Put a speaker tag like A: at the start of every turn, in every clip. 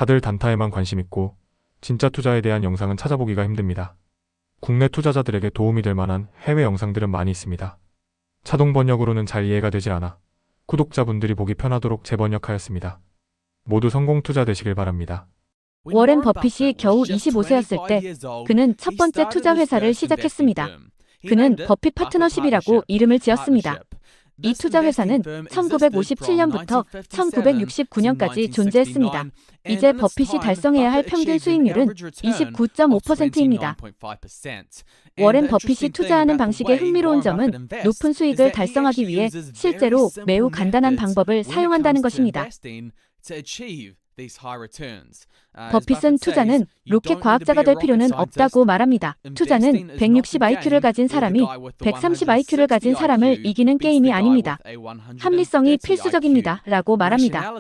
A: 다들 단타에만 관심 있고 진짜 투자에 대한 영상은 찾아보기가 힘듭니다. 국내 투자자들에게 도움이 될 만한 해외 영상들은 많이 있습니다. 자동 번역으로는 잘 이해가 되질 않아 구독자분들이 보기 편하도록 재번역하였습니다. 모두 성공 투자 되시길 바랍니다.
B: 워렌 버핏이 겨우 25세였을 때 그는 첫 번째 투자 회사를 시작했습니다. 그는 버핏 파트너십이라고 이름을 지었습니다. 이 투자 회사는 1957년부터 1969년까지 존재했습니다. 이제 버핏이 달성해야 할 평균 수익률은 29.5%입니다. 워렌 버핏이 투자하는 방식의 흥미로운 점은 높은 수익을 달성하기 위해 실제로 매우 간단한 방법을 사용한다는 것입니다. 버핏은 투자는 로켓 과학자가 될 필요는 없다고 말합니다. 투자는 160 IQ를 가진 사람이 130 IQ를 가진 사람을 이기는 게임이 아닙니다. 합리성이 필수적입니다. 라고 말합니다.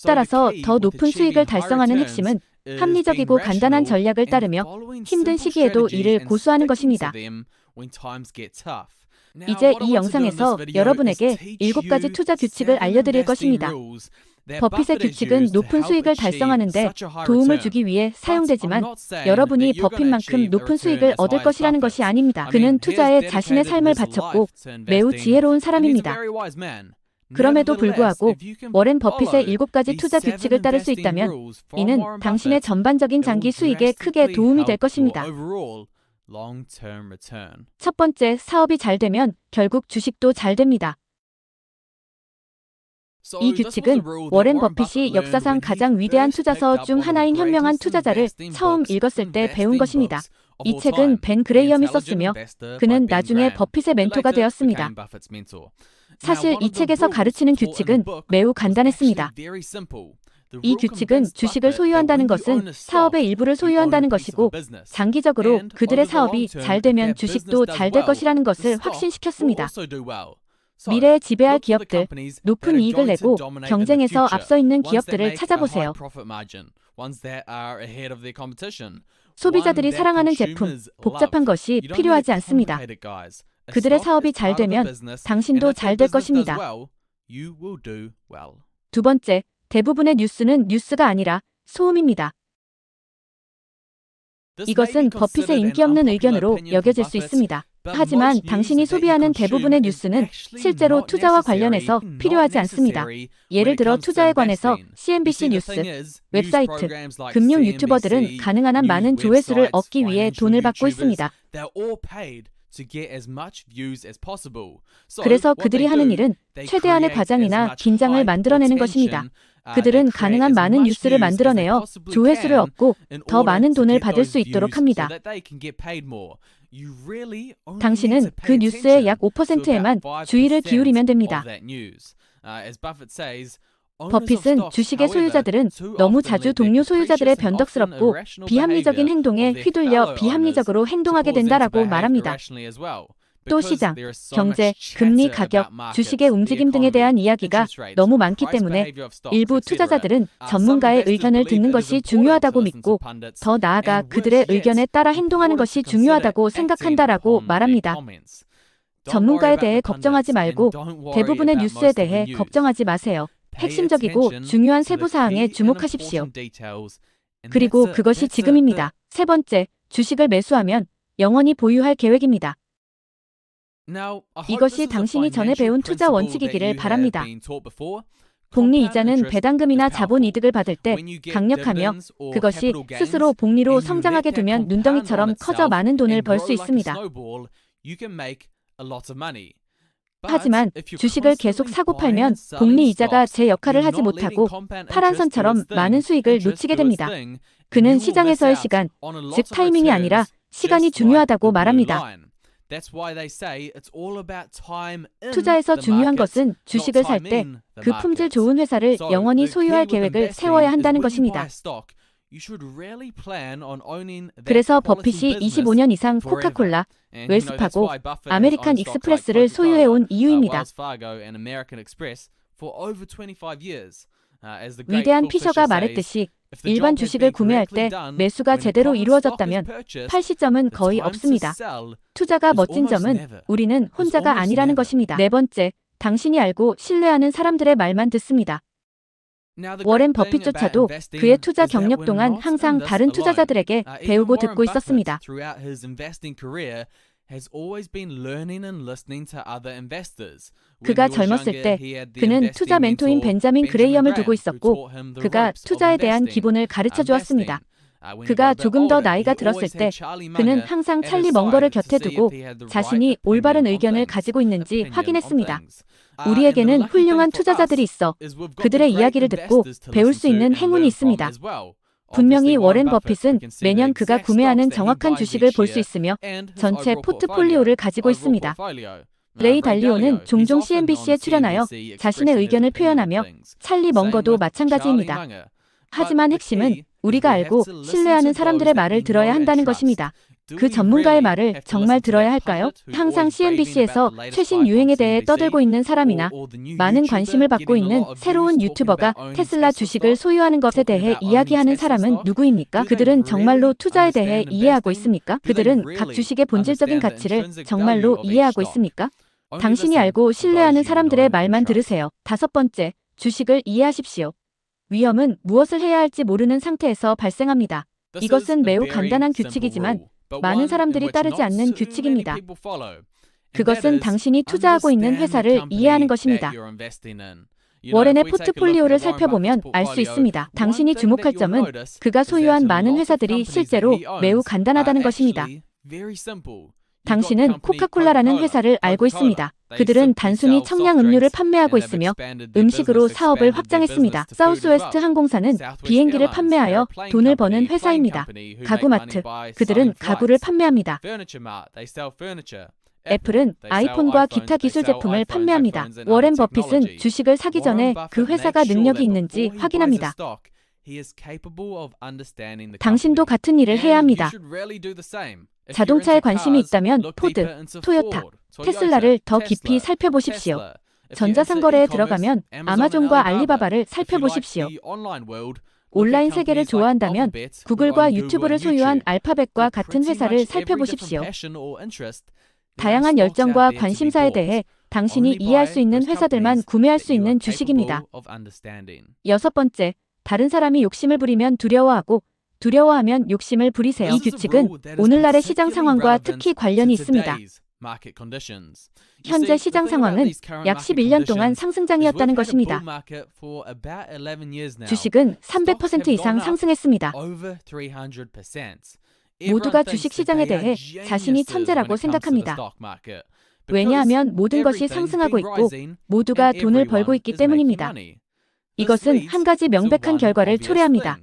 B: 따라서 더 높은 수익을 달성하는 핵심은 합리적이고 간단한 전략을 따르며 힘든 시기에도 이를 고수하는 것입니다. 이제 이 영상에서 여러분에게 7가지 투자 규칙을 알려드릴 것입니다. 버핏의 규칙은 높은 수익을 달성하는 데 도움을 주기 위해 사용되지만 여러분이 버핏만큼 높은 수익을 얻을 것이라는 것이 아닙니다. 그는 투자에 자신의 삶을 바쳤고 매우 지혜로운 사람입니다. 그럼에도 불구하고 워렌 버핏의 7가지 투자 규칙을 따를 수 있다면 이는 당신의 전반적인 장기 수익에 크게 도움이 될 것입니다. 첫 번째, 사업이 잘 되면 결국 주식도 잘 됩니다. 이 규칙은 워렌 버핏이 역사상 가장 위대한 투자서 중 하나인 현명한 투자자를 처음 읽었을 때 배운 것입니다. 이 책은 벤 그레이엄이 썼으며 그는 나중에 버핏의 멘토가 되었습니다. 사실 이 책에서 가르치는 규칙은 매우 간단했습니다. 이 규칙은 주식을 소유한다는 것은 사업의 일부를 소유한다는 것이고 장기적으로 그들의 사업이 잘 되면 주식도 잘 될 것이라는 것을 확신시켰습니다. 미래에 지배할 기업들, 높은 이익을 내고 경쟁에서 앞서 있는 기업들을 찾아보세요. 소비자들이 사랑하는 제품, 복잡한 것이 필요하지 않습니다. 그들의 사업이 잘 되면 당신도 잘 될 것입니다. 두 번째, 대부분의 뉴스는 뉴스가 아니라 소음입니다. 이것은 버핏의 인기 없는 의견으로 여겨질 수 있습니다. 하지만 당신이 소비하는 대부분의 뉴스는 실제로 투자와 관련해서 필요하지 않습니다. 예를 들어 투자에 관해서 CNBC 뉴스, 웹사이트, 금융 유튜버들은 가능한 한 많은 조회수를 얻기 위해 돈을 받고 있습니다. 그래서 그들이 하는 일은 최대한의 과장이나 긴장을 만들어내는 것입니다. 그들은 가능한 많은 뉴스를 만들어내어 조회수를 얻고 더 많은 돈을 받을 수 있도록 합니다. 당신은 그 뉴스의 약 5%에만 주의를 기울이면 됩니다. 버핏은 주식의 소유자들은 너무 자주 동료 소유자들의 변덕스럽고 비합리적인 행동에 휘둘려 비합리적으로 행동하게 된다라고 말합니다. 또 시장, 경제, 금리, 가격, 주식의 움직임 등에 대한 이야기가 너무 많기 때문에 일부 투자자들은 전문가의 의견을 듣는 것이 중요하다고 믿고 더 나아가 그들의 의견에 따라 행동하는 것이 중요하다고 생각한다라고 말합니다. 전문가에 대해 걱정하지 말고 대부분의 뉴스에 대해 걱정하지 마세요. 핵심적이고 중요한 세부 사항에 주목하십시오. 그리고 그것이 지금입니다. 세 번째, 주식을 매수하면 영원히 보유할 계획입니다. 이것이 당신이 전에 배운 투자 원칙이기를 바랍니다. 복리 이자는 배당금이나 자본 이득을 받을 때 강력하며 그것이 스스로 복리로 성장하게 되면 눈덩이처럼 커져 많은 돈을 벌 수 있습니다. 하지만 주식을 계속 사고 팔면 복리 이자가 제 역할을 하지 못하고 파란 선처럼 많은 수익을 놓치게 됩니다. 그는 시장에서의 시간, 즉 타이밍이 아니라 시간이 중요하다고 말합니다. 투자에서 중요한 것은 주식을 살 때 그 품질 좋은 회사를 영원히 소유할 계획을 세워야 한다는 것입니다. 그래서 버핏이 25년 이상 코카콜라, 웰스파고, 아메리칸 익스프레스를 소유해온 이유입니다. 위대한 피셔가 말했듯이 일반 주식을 구매할 때 매수가 제대로 이루어졌다면 팔 시점은 거의 없습니다. 투자가 멋진 점은 우리는 혼자가 아니라는 것입니다. 네 번째, 당신이 알고 신뢰하는 사람들의 말만 듣습니다. 워렌 버핏조차도 그의 투자 경력 동안 항상 다른 투자자들에게 배우고 듣고 있었습니다. 그가 젊었을 때 그는 투자 멘토인 벤자민 그레이엄을 두고 있었고 그가 투자에 대한 기본을 가르쳐 주었습니다. 그가 조금 더 나이가 들었을 때 그는 항상 찰리 멍거를 곁에 두고 자신이 올바른 의견을 가지고 있는지 확인했습니다. 우리에게는 훌륭한 투자자들이 있어 그들의 이야기를 듣고 배울 수 있는 행운이 있습니다. 분명히 워렌 버핏은 매년 그가 구매하는 정확한 주식을 볼 수 있으며 전체 포트폴리오를 가지고 있습니다. 레이 달리오는 종종 CNBC에 출연하여 자신의 의견을 표현하며 찰리 멍거도 마찬가지입니다. 하지만 핵심은 우리가 알고 신뢰하는 사람들의 말을 들어야 한다는 것입니다. 그 전문가의 말을 정말 들어야 할까요? 항상 CNBC에서 최신 유행에 대해 떠들고 있는 사람이나 많은 관심을 받고 있는 새로운 유튜버가 테슬라 주식을 소유하는 것에 대해 이야기하는 사람은 누구입니까? 그들은 정말로 투자에 대해 이해하고 있습니까? 그들은 각 주식의 본질적인 가치를 정말로 이해하고 있습니까? 당신이 알고 신뢰하는 사람들의 말만 들으세요. 5번째, 주식을 이해하십시오. 위험은 무엇을 해야 할지 모르는 상태에서 발생합니다. 이것은 매우 간단한 규칙이지만 많은 사람들이 따르지 않는 규칙입니다. 그것은 당신이 투자하고 있는 회사를 이해하는 것입니다. 워렌의 포트폴리오를 살펴보면 알 수 있습니다. 당신이 주목할 점은 그가 소유한 많은 회사들이 실제로 매우 간단하다는 것입니다. 당신은 코카콜라라는 회사를 알고 있습니다. 그들은 단순히 청량 음료를 판매하고 있으며 음식으로 사업을 확장했습니다. 사우스웨스트 항공사는 비행기를 판매하여 돈을 버는 회사입니다. 가구마트, 그들은 가구를 판매합니다. 애플은 아이폰과 기타 기술 제품을 판매합니다. 워렌 버핏은 주식을 사기 전에 그 회사가 능력이 있는지 확인합니다. 당신도 같은 일을 해야 합니다. 자동차에 관심이 있다면 포드, 토요타, 테슬라를 더 깊이 살펴보십시오. 전자상거래에 들어가면 아마존과 알리바바를 살펴보십시오. 온라인 세계를 좋아한다면 구글과 유튜브를 소유한 알파벳과 같은 회사를 살펴보십시오. 다양한 열정과 관심사에 대해 당신이 이해할 수 있는 회사들만 구매할 수 있는 주식입니다. 6번째, 다른 사람이 욕심을 부리면 두려워하고 두려워하면 욕심을 부리세요. 이 규칙은 오늘날의 시장 상황과 특히 관련이 있습니다. 현재 시장 상황은 약 11년 동안 상승장이었다는 것입니다. 주식은 300% 이상 상승했습니다. 모두가 주식시장에 대해 자신이 천재라고 생각합니다. 왜냐하면 모든 것이 상승하고 있고 모두가 돈을 벌고 있기 때문입니다. 이것은 한 가지 명백한 결과를 초래합니다.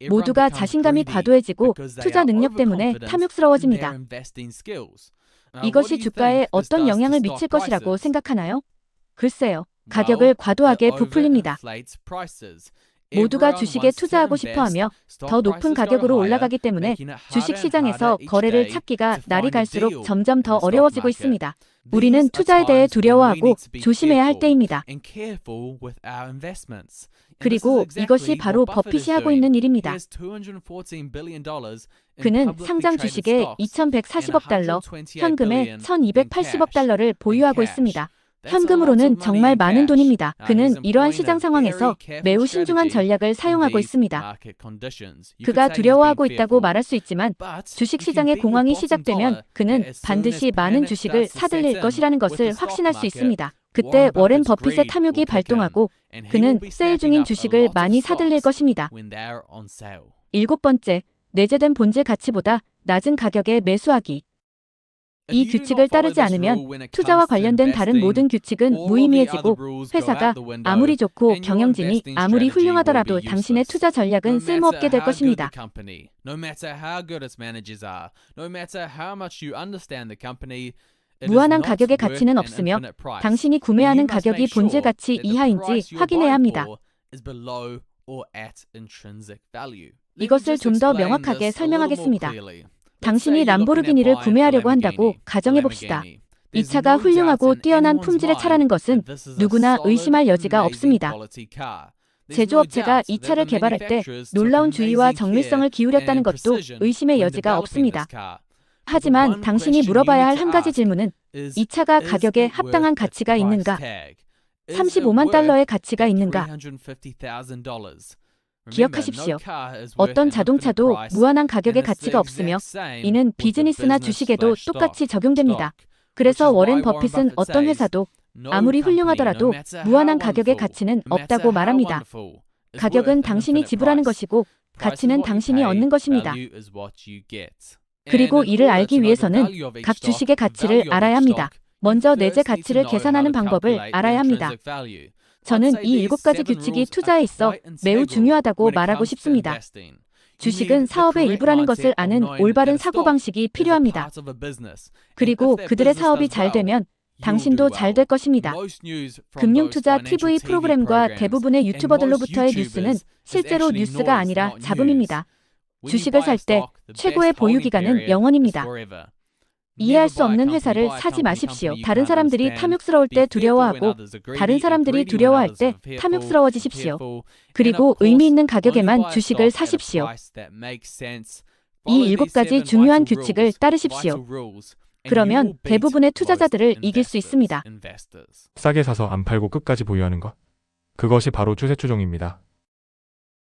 B: 모두가 자신감이 과도해지고 투자 능력 때문에 탐욕스러워집니다. 이것이 주가에 어떤 영향을 미칠 것이라고 생각하나요? 글쎄요. 가격을 과도하게 부풀립니다. 모두가 주식에 투자하고 싶어하며 더 높은 가격으로 올라가기 때문에 주식시장에서 거래를 찾기가 날이 갈수록 점점 더 어려워지고 있습니다. 우리는 투자에 대해 두려워하고 조심해야 할 때입니다. 그리고 이것이 바로 버핏이 하고 있는 일입니다. 그는 상장 주식의 2,140억 달러, 현금의 1,280억 달러를 보유하고 있습니다. 현금으로는 정말 많은 돈입니다. 그는 이러한 시장 상황에서 매우 신중한 전략을 사용하고 있습니다. 그가 두려워하고 있다고 말할 수 있지만 주식시장의 공황이 시작되면 그는 반드시 많은 주식을 사들일 것이라는 것을 확신할 수 있습니다. 그때 워렌 버핏의 탐욕이 발동하고 그는 세일 중인 주식을 많이 사들일 것입니다. 7번째, 내재된 본질 가치보다 낮은 가격에 매수하기. 이 규칙을 따르지 않으면 투자와 관련된 다른 모든 규칙은 무의미해지고 회사가 아무리 좋고 경영진이 아무리 훌륭하더라도 당신의 투자 전략은 쓸모없게 될 것입니다. 무한한 가격의 가치는 없으며 당신이 구매하는 가격이 본질 가치 이하인지 확인해야 합니다. 이것을 좀 더 명확하게 설명하겠습니다. 당신이 람보르기니를 구매하려고 한다고 가정해봅시다. 이 차가 훌륭하고 뛰어난 품질의 차라는 것은 누구나 의심할 여지가 없습니다. 제조업체가 이 차를 개발할 때 놀라운 주의와 정밀성을 기울였다는 것도 의심의 여지가 없습니다. 하지만 당신이 물어봐야 할 한 가지 질문은 이 차가 가격에 합당한 가치가 있는가? 35만 달러의 가치가 있는가? 기억하십시오. 어떤 자동차도 무한한 가격의 가치가 없으며 이는 비즈니스나 주식에도 똑같이 적용됩니다. 그래서 워렌 버핏은 어떤 회사도 아무리 훌륭하더라도 무한한 가격의 가치는 없다고 말합니다. 가격은 당신이 지불하는 것이고 가치는 당신이 얻는 것입니다. 그리고 이를 알기 위해서는 각 주식의 가치를 알아야 합니다. 먼저 내재 가치를 계산하는 방법을 알아야 합니다. 저는 이 7가지 규칙이 투자에 있어 매우 중요하다고 말하고 싶습니다. 주식은 사업의 일부라는 것을 아는 올바른 사고방식이 필요합니다. 그리고 그들의 사업이 잘 되면 당신도 잘 될 것입니다. 금융투자 TV 프로그램과 대부분의 유튜버들로부터의 뉴스는 실제로 뉴스가 아니라 잡음입니다. 주식을 살 때 최고의 보유 기간은 영원입니다. 이해할 수 없는 회사를 사지 마십시오. 다른 사람들이 탐욕스러울 때 두려워하고 다른 사람들이 두려워할 때 탐욕스러워지십시오. 그리고 의미 있는 가격에만 주식을 사십시오. 이 7가지 중요한 규칙을 따르십시오. 그러면 대부분의 투자자들을 이길 수 있습니다.
A: 싸게 사서 안 팔고 끝까지 보유하는 것. 그것이 바로 추세추종입니다.